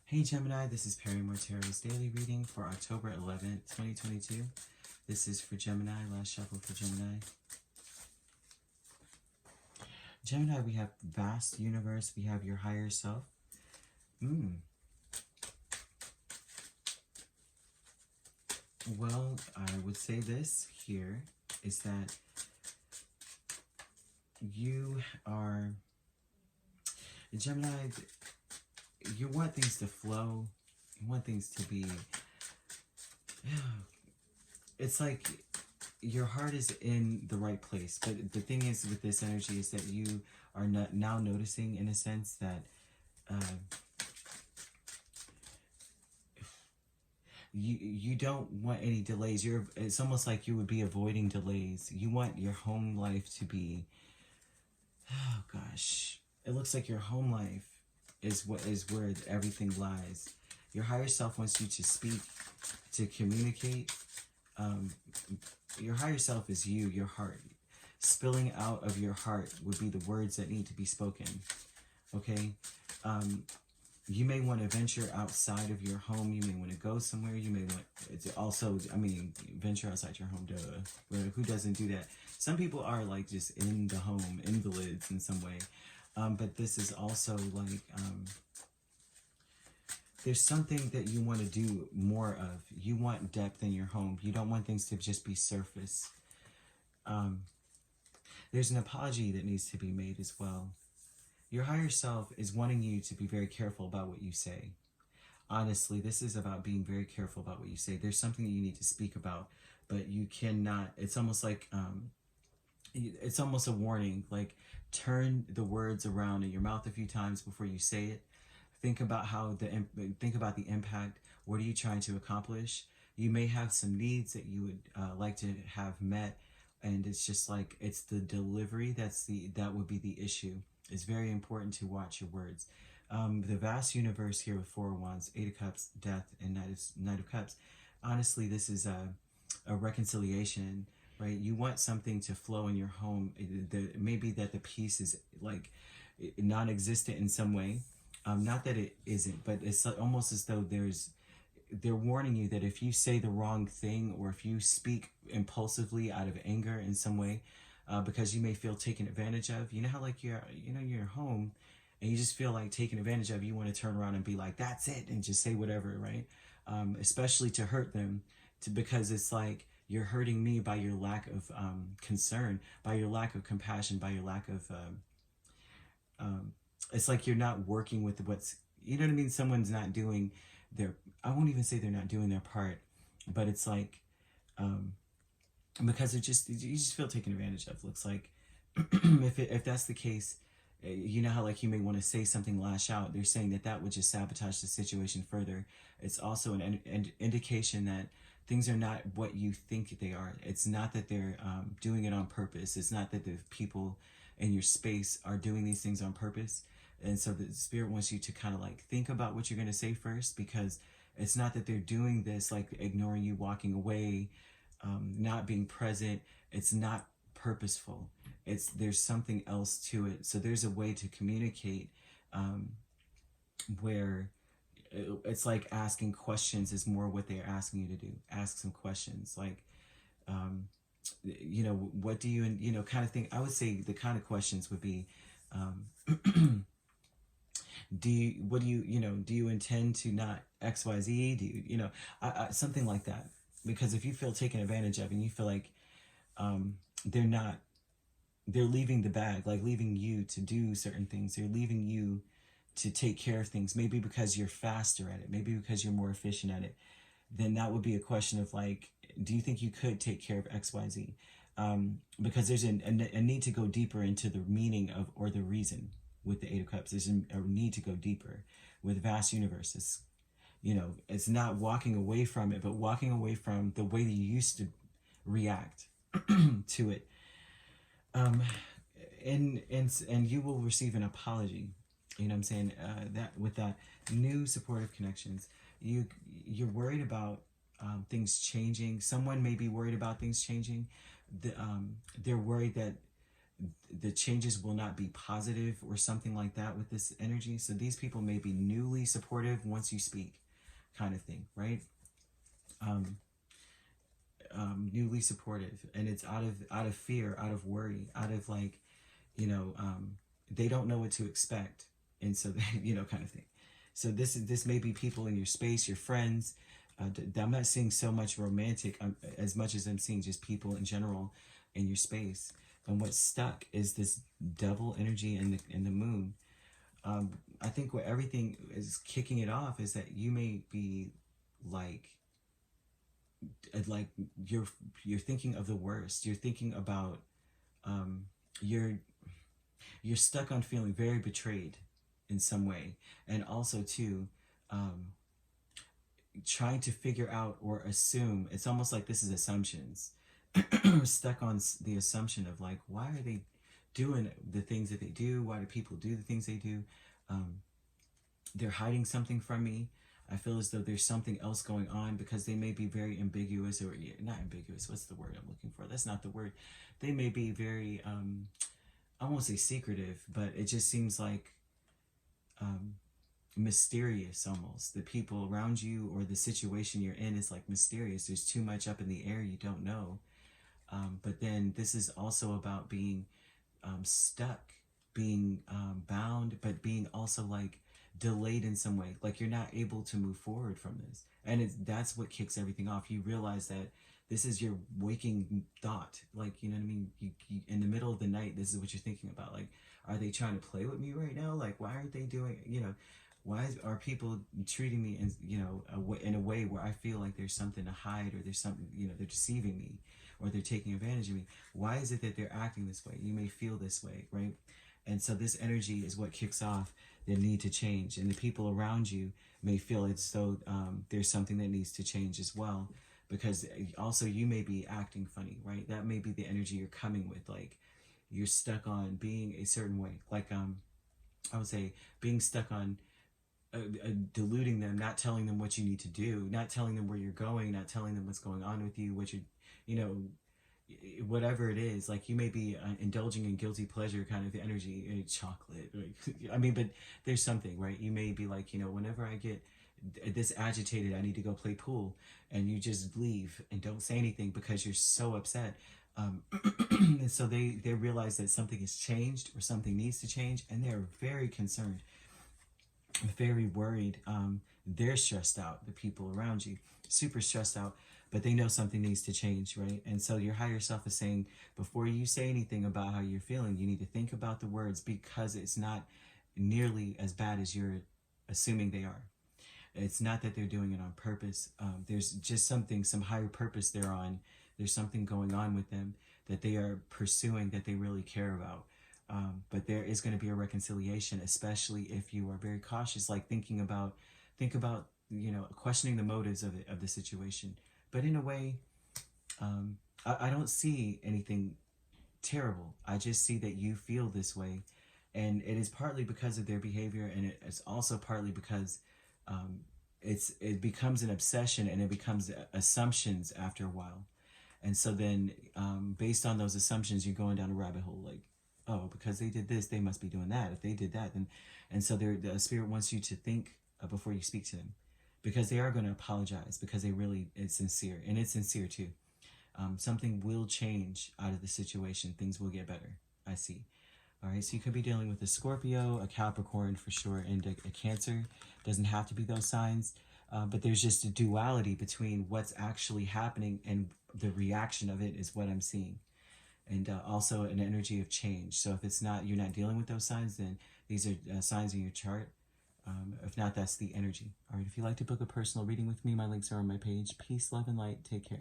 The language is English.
Hey Gemini, this is Perrymore Tarot's daily reading for October 11th, 2022. This is for Gemini, last shuffle for Gemini. Gemini, we have vast universe, we have your higher self. Well, I would say this here is that you are, Gemini, you want things to flow, you want things to be, it's like your heart is in the right place. But the thing is with this energy is that you are not now noticing, in a sense, that you don't want any delays. It's almost like you would be avoiding delays. You want your home life to be, oh gosh, it looks like your home life is where everything lies. Your higher self wants you to speak, to communicate. Your higher self is you, your heart. Spilling out of your heart would be the words that need to be spoken. Okay? You may want to venture outside of your home. You may want to go somewhere. You may want to also, venture outside your home, duh. Who doesn't do that? Some people are like just in the home, invalids in some way. But this is also like, there's something that you want to do more of. You want depth in your home. You don't want things to just be surface. There's an apology that needs to be made as well. Your higher self is wanting you to be very careful about what you say. Honestly, this is about being very careful about what you say. There's something that you need to speak about, but you cannot. It's almost like, it's almost a warning. Like, turn the words around in your mouth a few times before you say it. Think about the impact. What are you trying to accomplish? You may have some needs that you would like to have met, and it's just like, it's the delivery that would be the issue. It's very important to watch your words. The vast universe here with Four of Wands, Eight of Cups, Death, and Knight of Cups. Honestly, this is a reconciliation, right? You want something to flow in your home. Maybe that the peace is like non-existent in some way. Not that it isn't, but it's almost as though they're warning you that if you say the wrong thing, or if you speak impulsively out of anger in some way, because you may feel taken advantage of. You know how like you're home and you just feel like taken advantage of. You want to turn around and be like, that's it, and just say whatever, right? Especially to hurt them, because it's like, you're hurting me by your lack of concern, by your lack of compassion, by your lack of it's like you're not working with what's, you know what I mean? Someone's not doing I won't even say they're not doing their part, but it's like, because you just feel taken advantage of. Looks like, if that's the case, you know how like you may want to say something, lash out. They're saying that would just sabotage the situation further. It's also an indication that things are not what you think they are. It's not that they're doing it on purpose. It's not that the people in your space are doing these things on purpose. And so the spirit wants you to kind of like think about what you're going to say first, because it's not that they're doing this, like ignoring you, walking away, not being present. It's not purposeful. There's something else to it. So there's a way to communicate where it's like asking questions is more what they're asking you to do. Ask some questions like, what do you, kind of thing. I would say the kind of questions would be, do you intend to not XYZ? Do you, something like that? Because if you feel taken advantage of and you feel like they're leaving the bag, like leaving you to do certain things, they're leaving you to take care of things, maybe because you're faster at it, maybe because you're more efficient at it, then that would be a question of like, do you think you could take care of XYZ? Because there's a need to go deeper into the meaning of, or the reason. With the Eight of Cups, there's a need to go deeper. With vast universes, it's not walking away from it, but walking away from the way that you used to react to it. And you will receive an apology. You know what I'm saying? That with that new supportive connections, you're worried about things changing. Someone may be worried about things changing. They're worried that the changes will not be positive or something like that with this energy. So these people may be newly supportive once you speak, kind of thing, right? Newly supportive, and it's out of fear, out of worry, out of like, you know, they don't know what to expect, and so they, you know, kind of thing. So this may be people in your space, your friends. I'm not seeing so much romantic as much as I'm seeing just people in general in your space. And what's stuck is this double energy in the moon. I think what everything is kicking it off is that you may be like you're thinking of the worst. You're thinking about you're stuck on feeling very betrayed in some way, and also too trying to figure out or assume. It's almost like this is assumptions. Stuck on the assumption of like, why are they doing the things that they do? Why do people do the things they do? They're hiding something from me. I feel as though there's something else going on, because they may be very ambiguous, or not ambiguous. What's the word I'm looking for? That's not the word. They may be very, I won't say secretive, but it just seems like mysterious almost. The people around you or the situation you're in is like mysterious. There's too much up in the air. You don't know. But then this is also about being stuck, being bound, but being also like delayed in some way. Like you're not able to move forward from this. And that's what kicks everything off. You realize that this is your waking thought. Like, you know what I mean? You in the middle of the night, this is what you're thinking about. Like, are they trying to play with me right now? Like, why aren't they doing, you know, why are people treating me in, you know, in a way where I feel like there's something to hide, or there's something, you know, they're deceiving me, or they're taking advantage of me? Why is it that they're acting this way? You may feel this way, right? And so this energy is what kicks off the need to change. And the people around you may feel as though there's something that needs to change as well, because also you may be acting funny, right? That may be the energy you're coming with. Like you're stuck on being a certain way. Like I would say being stuck on deluding them, not telling them what you need to do, not telling them where you're going, not telling them what's going on with you, what you know, whatever it is. Like you may be indulging in guilty pleasure kind of energy, chocolate. I mean, but there's something, right? You may be like, you know, whenever I get this agitated, I need to go play pool, and you just leave and don't say anything because you're so upset. And so they realize that something has changed or something needs to change, and they're very concerned, very worried. They're stressed out. The people around you, super stressed out, but they know something needs to change, right? And so your higher self is saying, before you say anything about how you're feeling, you need to think about the words, because it's not nearly as bad as you're assuming they are. It's not that they're doing it on purpose. There's just something, some higher purpose they're on. There's something going on with them that they are pursuing, that they really care about. But there is going to be a reconciliation, especially if you are very cautious, like think about, you know, questioning the motives of the situation. But in a way, I don't see anything terrible. I just see that you feel this way, and it is partly because of their behavior, and it's also partly because it becomes an obsession, and it becomes assumptions after a while. And so then based on those assumptions, you're going down a rabbit hole, like, oh, because they did this, they must be doing that. If they did that, then, and so the spirit wants you to think before you speak to them, because they are going to apologize, because it's sincere, and it's sincere too. Something will change out of the situation. Things will get better. I see. All right, so you could be dealing with a Scorpio, a Capricorn for sure, and a Cancer. Doesn't have to be those signs, but there's just a duality between what's actually happening and the reaction of it is what I'm seeing. And also an energy of change. So if it's not, you're not dealing with those signs, then these are signs in your chart. If not, that's the energy. All right, if you'd like to book a personal reading with me, my links are on my page. Peace, love, and light. Take care.